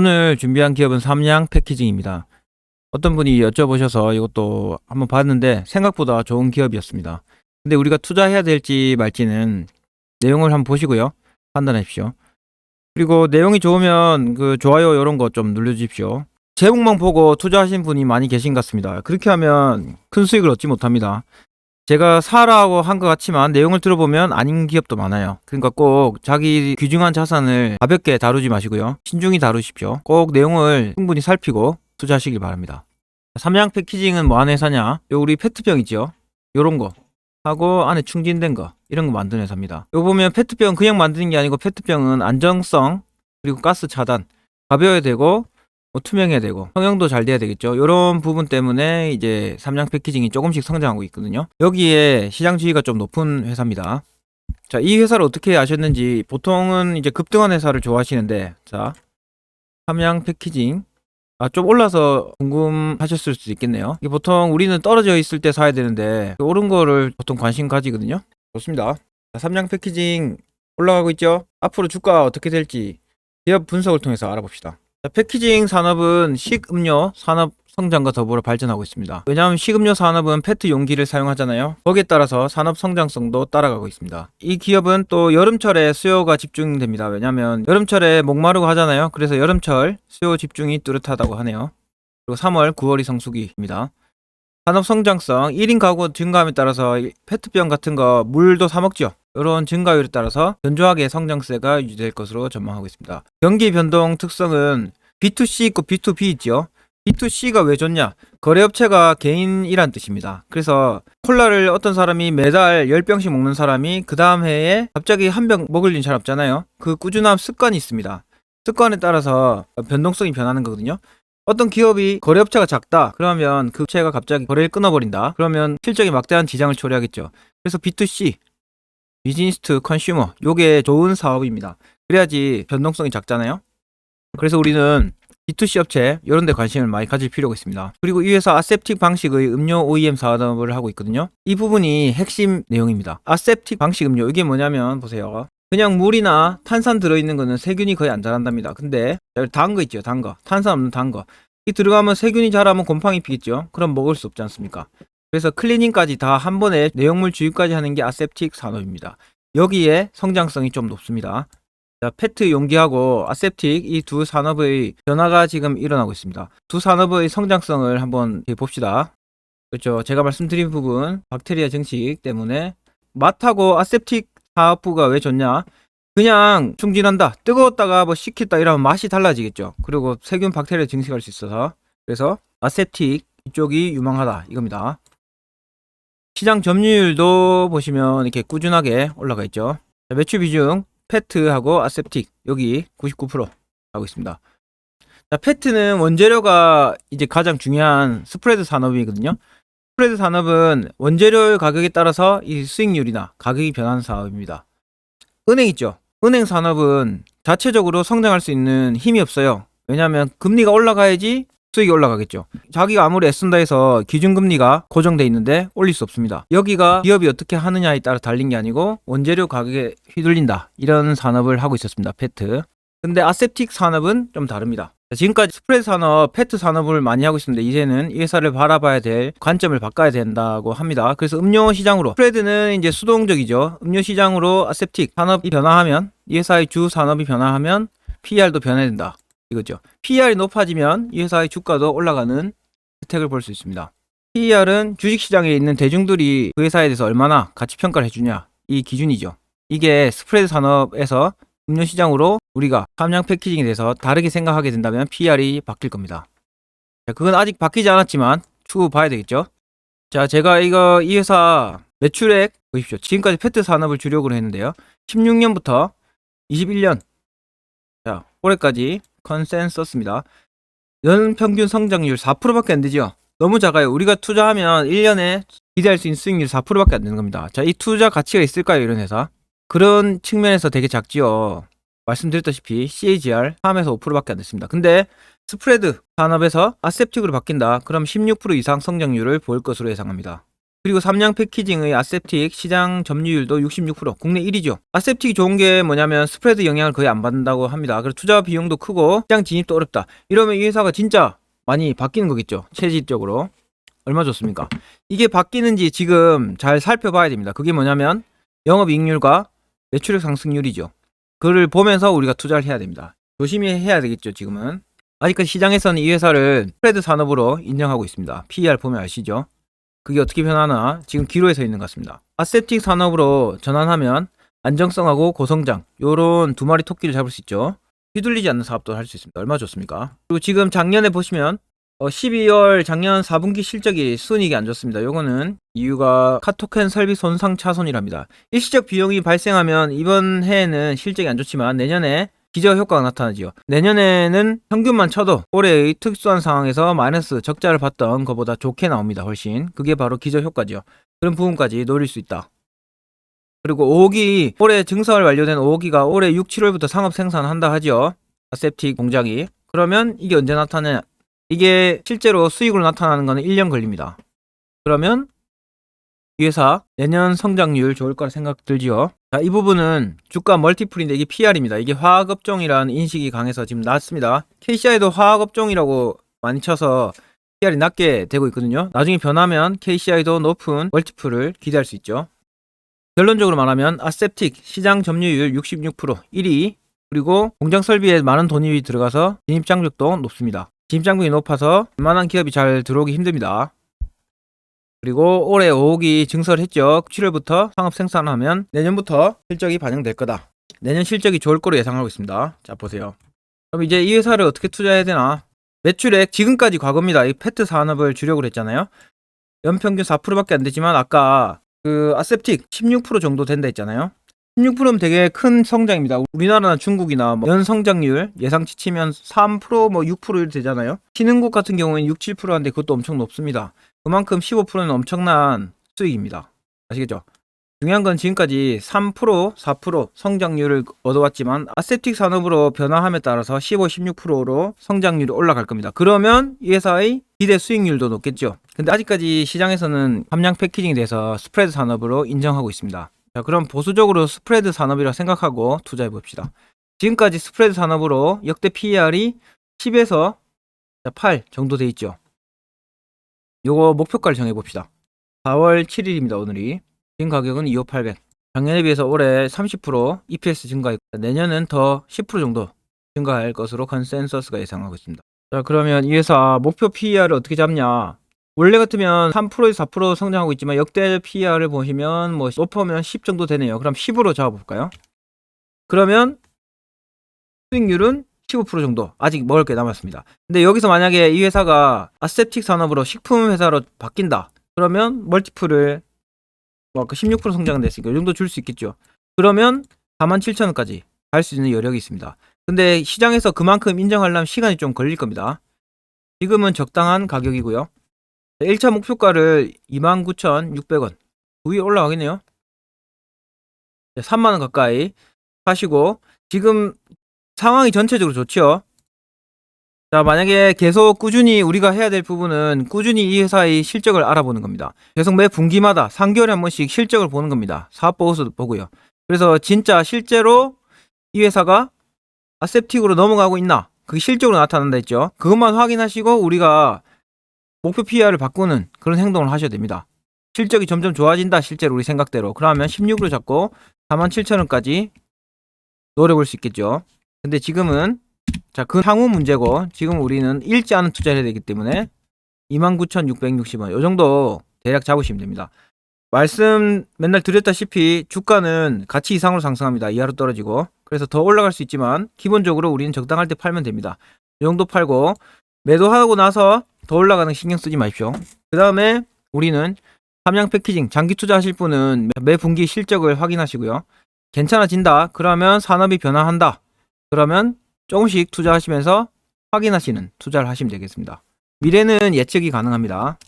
오늘 준비한 기업은 삼양 패키징입니다. 어떤 분이 여쭤보셔서 이것도 한번 봤는데 생각보다 좋은 기업이었습니다. 근데 우리가 투자해야 될지 말지는 내용을 한번 보시고요. 판단하십시오. 그리고 내용이 좋으면 좋아요 이런 거 좀 눌러주십시오. 제목만 보고 투자하신 분이 많이 계신 것 같습니다. 그렇게 하면 큰 수익을 얻지 못합니다. 제가 사라고 한 것 같지만 내용을 들어보면 아닌 기업도 많아요. 그러니까 꼭 자기 귀중한 자산을 가볍게 다루지 마시고요. 신중히 다루십시오. 꼭 내용을 충분히 살피고 투자하시길 바랍니다. 삼양 패키징은 뭐 하는 회사냐? 요 우리 페트병 있죠? 요런 거 하고 안에 충진된 거 이런 거 만드는 회사입니다. 요 보면 페트병 그냥 만드는 게 아니고 페트병은 안정성 그리고 가스 차단 가벼워야 되고 투명해야 되고 성형도 잘 돼야 되겠죠. 이런 부분 때문에 이제 삼양 패키징이 조금씩 성장하고 있거든요. 여기에 시장 지위가 좀 높은 회사입니다. 자, 이 회사를 어떻게 아셨는지 보통은 이제 급등한 회사를 좋아하시는데 자, 삼양 패키징 좀 올라서 궁금하셨을 수도 있겠네요. 이게 보통 우리는 떨어져 있을 때 사야 되는데 오른 거를 보통 관심 가지거든요. 좋습니다. 자, 삼양 패키징 올라가고 있죠. 앞으로 주가 어떻게 될지 기업 분석을 통해서 알아봅시다. 자, 패키징 산업은 식음료 산업 성장과 더불어 발전하고 있습니다. 왜냐하면 식음료 산업은 페트 용기를 사용하잖아요. 거기에 따라서 산업 성장성도 따라가고 있습니다. 이 기업은 또 여름철에 수요가 집중됩니다. 왜냐하면 여름철에 목마르고 하잖아요. 그래서 여름철 수요 집중이 뚜렷하다고 하네요. 그리고 3월, 9월이 성수기입니다. 산업 성장성 1인 가구 증가함에 따라서 페트병 같은 거 물도 사 먹죠. 이런 증가율에 따라서 견조하게 성장세가 유지될 것으로 전망하고 있습니다. 경기 변동 특성은 B2C 있고 B2B 있죠. B2C가 왜 좋냐? 거래업체가 개인이란 뜻입니다. 그래서 콜라를 어떤 사람이 매달 10병씩 먹는 사람이 그 다음 해에 갑자기 한 병 먹을 일은 잘 없잖아요. 그 꾸준한 습관이 있습니다. 습관에 따라서 변동성이 변하는 거거든요. 어떤 기업이 거래업체가 작다 그러면 그 업체가 갑자기 거래를 끊어버린다 그러면 실적에 막대한 지장을 초래하겠죠. 그래서 B2C 비즈니스 투 컨슈머 요게 좋은 사업입니다. 그래야지 변동성이 작잖아요. 그래서 우리는 B2C 업체 이런 데 관심을 많이 가질 필요가 있습니다. 그리고 이 회사 아셉틱 방식의 음료 OEM 사업을 하고 있거든요. 이 부분이 핵심 내용입니다. 아셉틱 방식 음료 이게 뭐냐면 보세요. 그냥 물이나 탄산 들어있는 거는 세균이 거의 안 자란답니다. 근데 단 거 있죠. 단 거. 탄산 없는 단 거. 이 들어가면 세균이 자라면 곰팡이 피겠죠. 그럼 먹을 수 없지 않습니까? 그래서 클리닝까지 다 한 번에 내용물 주입까지 하는 게 아셉틱 산업입니다. 여기에 성장성이 좀 높습니다. 자, 페트 용기하고 아셉틱 이 두 산업의 변화가 지금 일어나고 있습니다. 두 산업의 성장성을 한번 봅시다. 그렇죠. 제가 말씀드린 부분 박테리아 증식 때문에 맛하고 아셉틱 사업부가 왜 좋냐? 그냥 충진한다. 뜨거웠다가 뭐 식혔다 이러면 맛이 달라지겠죠. 그리고 세균 박테리아 증식할 수 있어서 그래서 아셉틱 이쪽이 유망하다 이겁니다. 시장 점유율도 보시면 이렇게 꾸준하게 올라가 있죠. 자, 매출 비중 페트하고 아셉틱 여기 99% 하고 있습니다. 자, 페트는 원재료가 이제 가장 중요한 스프레드 산업이거든요. 스프레드 산업은 원재료 가격에 따라서 이 수익률이나 가격이 변하는 사업입니다. 은행 있죠. 은행 산업은 자체적으로 성장할 수 있는 힘이 없어요. 왜냐하면 금리가 올라가야지 수익이 올라가겠죠. 자기가 아무리 애쓴다 해서 기준금리가 고정돼 있는데 올릴 수 없습니다. 여기가 기업이 어떻게 하느냐에 따라 달린 게 아니고 원재료 가격에 휘둘린다 이런 산업을 하고 있었습니다. 페트. 근데 아셉틱 산업은 좀 다릅니다. 지금까지 스프레드 산업, 페트 산업을 많이 하고 있었는데 이제는 이 회사를 바라봐야 될 관점을 바꿔야 된다고 합니다. 그래서 음료 시장으로 스프레드는 이제 수동적이죠. 음료 시장으로 아셉틱 산업이 변화하면 이 회사의 주 산업이 변화하면 PR도 변해야 된다. 이거죠. PER이 높아지면 이 회사의 주가도 올라가는 혜택을 볼 수 있습니다. PER은 주식시장에 있는 대중들이 그 회사에 대해서 얼마나 가치평가를 해주냐 이 기준이죠. 이게 스프레드 산업에서 음료시장으로 우리가 함량 패키징에 대해서 다르게 생각하게 된다면 PER이 바뀔 겁니다. 자, 그건 아직 바뀌지 않았지만 추후 봐야 되겠죠. 자, 제가 이 회사 매출액 보십시오. 지금까지 페트 산업을 주력으로 했는데요. 16년부터 21년 자 올해까지 컨센서스입니다. 연평균 성장률 4%밖에 안 되죠. 너무 작아요. 우리가 투자하면 1년에 기대할 수 있는 수익률 4%밖에 안 되는 겁니다. 자, 이 투자 가치가 있을까요? 이런 회사. 그런 측면에서 되게 작지요. 말씀드렸다시피 CAGR 3에서 5%밖에 안 됐습니다. 근데 스프레드 산업에서 아셉틱으로 바뀐다. 그럼 16% 이상 성장률을 보일 것으로 예상합니다. 그리고 삼양 패키징의 아셉틱 시장 점유율도 66%, 국내 1위죠. 아셉틱이 좋은 게 뭐냐면 스프레드 영향을 거의 안 받는다고 합니다. 그래서 투자 비용도 크고 시장 진입도 어렵다. 이러면 이 회사가 진짜 많이 바뀌는 거겠죠. 체질적으로. 얼마 좋습니까? 이게 바뀌는지 지금 잘 살펴봐야 됩니다. 그게 뭐냐면 영업이익률과 매출액 상승률이죠. 그를 보면서 우리가 투자를 해야 됩니다. 조심히 해야 되겠죠. 지금은 아직까지 시장에서는 이 회사를 스프레드 산업으로 인정하고 있습니다. PER 보면 아시죠? 그게 어떻게 변하나 지금 기로에 서 있는 것 같습니다. 아셉틱 산업으로 전환하면 안정성하고 고성장 요런 두 마리 토끼를 잡을 수 있죠. 휘둘리지 않는 사업도 할 수 있습니다. 얼마나 좋습니까? 그리고 지금 작년에 보시면 12월 작년 4분기 실적이 순이익이 안 좋습니다. 요거는 이유가 카토캔 설비 손상 차손이랍니다. 일시적 비용이 발생하면 이번 해에는 실적이 안 좋지만 내년에 기저 효과가 나타나지요. 내년에는 평균만 쳐도 올해의 특수한 상황에서 마이너스 적자를 봤던 것보다 좋게 나옵니다. 훨씬. 그게 바로 기저 효과죠. 그런 부분까지 노릴 수 있다. 그리고 5호기 올해 증설 완료된 5호기가 올해 6, 7월부터 상업 생산한다 하죠. 아셉틱 공장이. 그러면 이게 언제 나타나냐? 이게 실제로 수익으로 나타나는 거는 1년 걸립니다. 그러면 이 회사 내년 성장률 좋을 거라 생각 들지요. 자, 이 부분은 주가 멀티플인데 이게 PR입니다. 이게 화학업종이라는 인식이 강해서 지금 낮습니다. KCI도 화학업종이라고 많이 쳐서 PR이 낮게 되고 있거든요. 나중에 변하면 KCI도 높은 멀티플을 기대할 수 있죠. 결론적으로 말하면 아셉틱 시장 점유율 66% 1위, 그리고 공장 설비에 많은 돈이 들어가서 진입 장벽도 높습니다. 진입 장벽이 높아서 웬만한 기업이 잘 들어오기 힘듭니다. 그리고 올해 5호기 증설했죠. 7월부터 상업 생산하면 내년부터 실적이 반영될 거다. 내년 실적이 좋을 거로 예상하고 있습니다. 자, 보세요. 그럼 이제 이 회사를 어떻게 투자해야 되나? 매출액 지금까지 과거입니다. 이 페트 산업을 주력으로 했잖아요. 연평균 4%밖에 안 되지만 아까 그 아셉틱 16% 정도 된다 했잖아요. 16%면 되게 큰 성장입니다. 우리나라나 중국이나 연 성장률 예상치 치면 3% 6% 되잖아요. 신흥국 같은 경우에는 6, 7%인데 그것도 엄청 높습니다. 그만큼 15%는 엄청난 수익입니다. 아시겠죠? 중요한 건 지금까지 3%, 4% 성장률을 얻어왔지만 아셉틱 산업으로 변화함에 따라서 15, 16%로 성장률이 올라갈 겁니다. 그러면 이 회사의 기대 수익률도 높겠죠. 근데 아직까지 시장에서는 함량 패키징에 대해서 스프레드 산업으로 인정하고 있습니다. 자, 그럼 보수적으로 스프레드 산업이라 생각하고 투자해 봅시다. 지금까지 스프레드 산업으로 역대 PER이 10에서 8 정도 돼 있죠. 요거 목표가를 정해 봅시다. 4월 7일입니다. 오늘이. 지금 가격은 2,800. 작년에 비해서 올해 30% EPS 증가했고 내년은 더 10% 정도 증가할 것으로 컨센서스가 예상하고 있습니다. 자, 그러면 이 회사 목표 PER을 어떻게 잡냐? 원래 같으면 3%에서 4% 성장하고 있지만 역대 PER을 보시면 높으면 10 정도 되네요. 그럼 10으로 잡아볼까요? 그러면 수익률은 15% 정도 아직 먹을 게 남았습니다. 근데 여기서 만약에 이 회사가 아셉틱 산업으로 식품 회사로 바뀐다. 그러면 멀티플을 16% 성장됐으니까 이 정도 줄 수 있겠죠. 그러면 47,000원까지 갈 수 있는 여력이 있습니다. 근데 시장에서 그만큼 인정하려면 시간이 좀 걸릴 겁니다. 지금은 적당한 가격이고요. 1차 목표가를 29,600원 위에 올라가겠네요. 3만원 가까이 하시고 지금 상황이 전체적으로 좋죠. 자, 만약에 계속 꾸준히 우리가 해야 될 부분은 꾸준히 이 회사의 실적을 알아보는 겁니다. 계속 매 분기마다 3개월에 한 번씩 실적을 보는 겁니다. 사업보고서도 보고요. 그래서 진짜 실제로 이 회사가 아셉틱으로 넘어가고 있나? 그게 실적으로 나타난다 했죠. 그것만 확인하시고 우리가 목표 PER을 바꾸는 그런 행동을 하셔야 됩니다. 실적이 점점 좋아진다. 실제로 우리 생각대로. 그러면 16으로 잡고 47,000원까지 노려볼 수 있겠죠. 근데 지금은 자, 그 향후 문제고 지금 우리는 잃지 않은 투자를 해야 되기 때문에 29,660원 요 정도 대략 잡으시면 됩니다. 말씀 맨날 드렸다시피 주가는 가치 이상으로 상승합니다. 이하로 떨어지고. 그래서 더 올라갈 수 있지만 기본적으로 우리는 적당할 때 팔면 됩니다. 이 정도 팔고 매도하고 나서 더 올라가는 신경 쓰지 마십시오. 그 다음에 우리는 함량 패키징 장기 투자하실 분은 매 분기 실적을 확인하시고요. 괜찮아진다. 그러면 산업이 변화한다. 그러면 조금씩 투자하시면서 확인하시는 투자를 하시면 되겠습니다. 미래는 예측이 가능합니다.